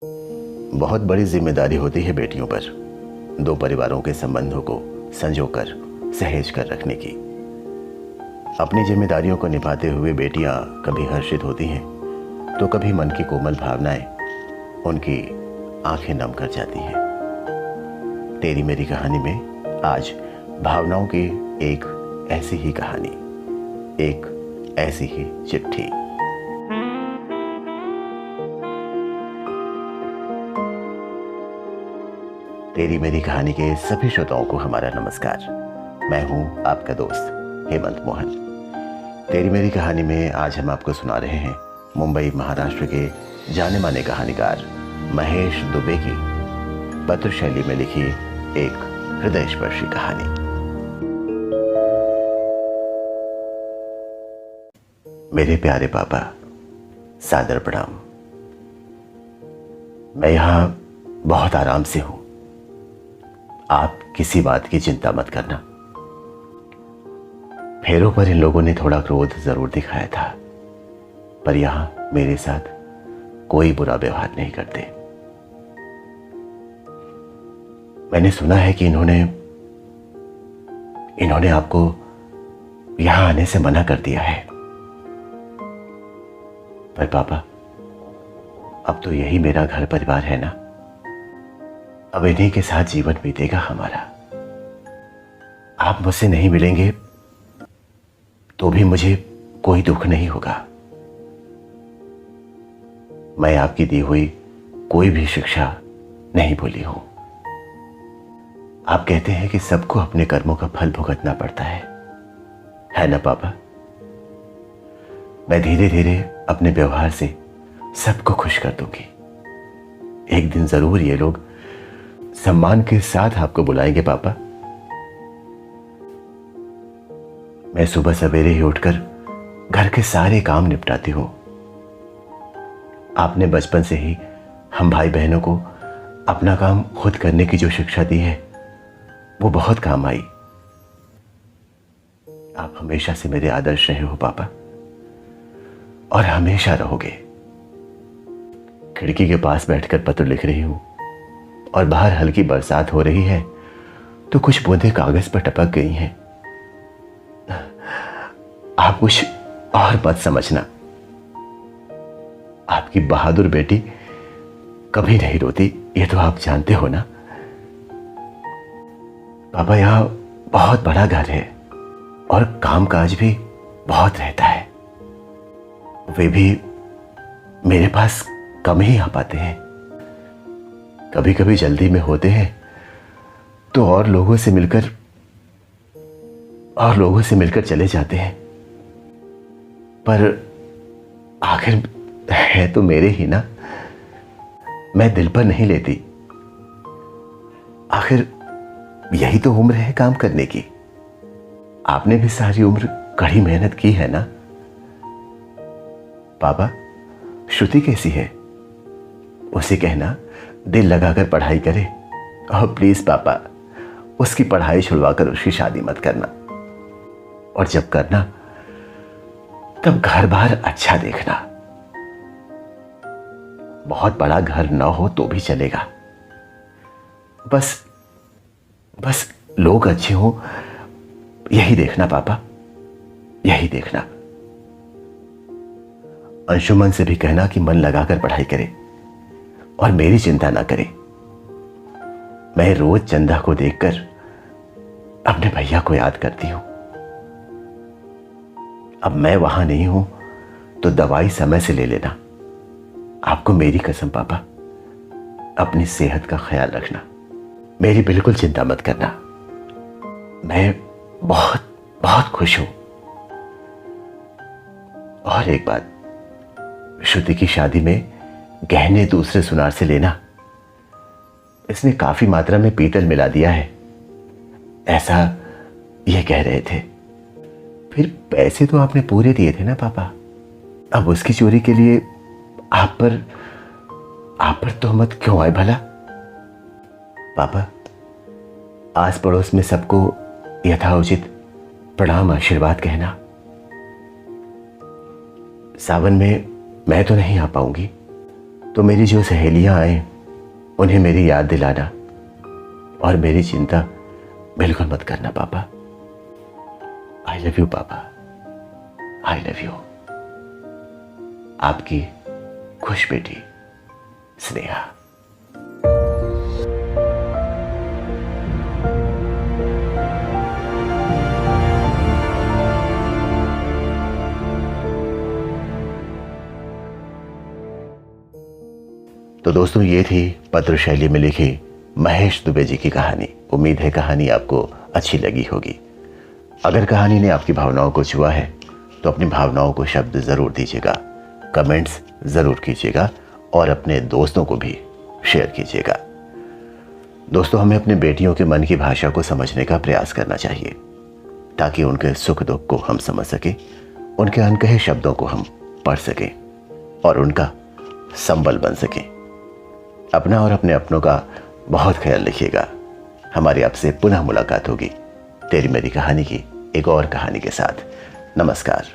बहुत बड़ी जिम्मेदारी होती है बेटियों पर, दो परिवारों के संबंधों को संजोकर सहेज कर रखने की। अपनी जिम्मेदारियों को निभाते हुए बेटियां कभी हर्षित होती हैं तो कभी मन की कोमल भावनाएं उनकी आंखें नम कर जाती हैं। तेरी मेरी कहानी में आज भावनाओं की एक ऐसी ही कहानी, एक ऐसी ही चिट्ठी। तेरी मेरी कहानी के सभी श्रोताओं को हमारा नमस्कार। मैं हूं आपका दोस्त हेमंत मोहन। तेरी मेरी कहानी में आज हम आपको सुना रहे हैं मुंबई महाराष्ट्र के जाने माने कहानीकार महेश दुबे की पत्र शैली में लिखी एक हृदयस्पर्शी कहानी। मेरे प्यारे पापा, सादर प्रणाम। मैं यहां बहुत आराम से हूं, आप किसी बात की चिंता मत करना। फेरों पर इन लोगों ने थोड़ा क्रोध जरूर दिखाया था, पर यहां मेरे साथ कोई बुरा व्यवहार नहीं करते। मैंने सुना है कि इन्होंने आपको यहां आने से मना कर दिया है, पर पापा अब तो यही मेरा घर परिवार है ना। अब इन्हीं के साथ जीवन बीतेगा हमारा। आप मुझसे नहीं मिलेंगे तो भी मुझे कोई दुख नहीं होगा। मैं आपकी दी हुई कोई भी शिक्षा नहीं भूली हूं। आप कहते हैं कि सबको अपने कर्मों का फल भुगतना पड़ता है ना पापा? मैं धीरे धीरे अपने व्यवहार से सबको खुश कर दूंगी। एक दिन जरूर ये लोग सम्मान के साथ आपको बुलाएंगे पापा। मैं सुबह सवेरे ही उठकर घर के सारे काम निपटाती हूं। आपने बचपन से ही हम भाई बहनों को अपना काम खुद करने की जो शिक्षा दी है वो बहुत काम आई। आप हमेशा से मेरे आदर्श रहे हो पापा, और हमेशा रहोगे। खिड़की के पास बैठकर पत्र लिख रही हूं और बाहर हल्की बरसात हो रही है तो कुछ बूंदें कागज पर टपक गई हैं। आप कुछ और मत समझना। आपकी बहादुर बेटी कभी नहीं रोती, ये तो आप जानते हो ना। पापा यहां बहुत बड़ा घर है और कामकाज भी बहुत रहता है। वे भी मेरे पास कम ही आ पाते हैं। कभी कभी जल्दी में होते हैं तो और लोगों से मिलकर चले जाते हैं, पर आखिर है तो मेरे ही ना। मैं दिल पर नहीं लेती। आखिर यही तो उम्र है काम करने की। आपने भी सारी उम्र कड़ी मेहनत की है ना। पापा, श्रुति कैसी है? उसे कहना दिल लगाकर पढ़ाई करे। और प्लीज पापा, उसकी पढ़ाई छुड़वाकर उसकी शादी मत करना, और जब करना तब घर बार अच्छा देखना। बहुत बड़ा घर ना हो तो भी चलेगा, बस लोग अच्छे हो, यही देखना पापा, यही देखना। अंशुमन से भी कहना कि मन लगाकर पढ़ाई करे और मेरी चिंता ना करे। मैं रोज चंदा को देखकर अपने भैया को याद करती हूं। अब मैं वहां नहीं हूं तो दवाई समय से ले लेना। आपको मेरी कसम पापा, अपनी सेहत का ख्याल रखना। मेरी बिल्कुल चिंता मत करना। मैं बहुत बहुत खुश हूं। और एक बात, श्रुति की शादी में गहने दूसरे सुनार से लेना। इसने काफी मात्रा में पीतल मिला दिया है, ऐसा ये कह रहे थे। फिर पैसे तो आपने पूरे दिए थे ना पापा। अब उसकी चोरी के लिए आप पर तोहमत क्यों आए भला? पापा, आस पड़ोस में सबको यथाउचित प्रणाम आशीर्वाद कहना। सावन में मैं तो नहीं आ पाऊंगी, तो मेरी जो सहेलियां आए उन्हें मेरी याद दिलाना और मेरी चिंता बिल्कुल मत करना पापा। आई लव यू पापा, आई लव यू। आपकी खुश बेटी स्नेहा। तो दोस्तों, ये थी पत्र शैली में लिखी महेश दुबे जी की कहानी। उम्मीद है कहानी आपको अच्छी लगी होगी। अगर कहानी ने आपकी भावनाओं को छुआ है तो अपनी भावनाओं को शब्द ज़रूर दीजिएगा, कमेंट्स ज़रूर कीजिएगा और अपने दोस्तों को भी शेयर कीजिएगा। दोस्तों, हमें अपने बेटियों के मन की भाषा को समझने का प्रयास करना चाहिए ताकि उनके सुख दुख को हम समझ सकें, उनके अनकहे शब्दों को हम पढ़ सकें और उनका संबल बन सकें। अपना और अपने अपनों का बहुत ख्याल रखिएगा। हमारी आपसे पुनः मुलाकात होगी तेरी मेरी कहानी की एक और कहानी के साथ। नमस्कार।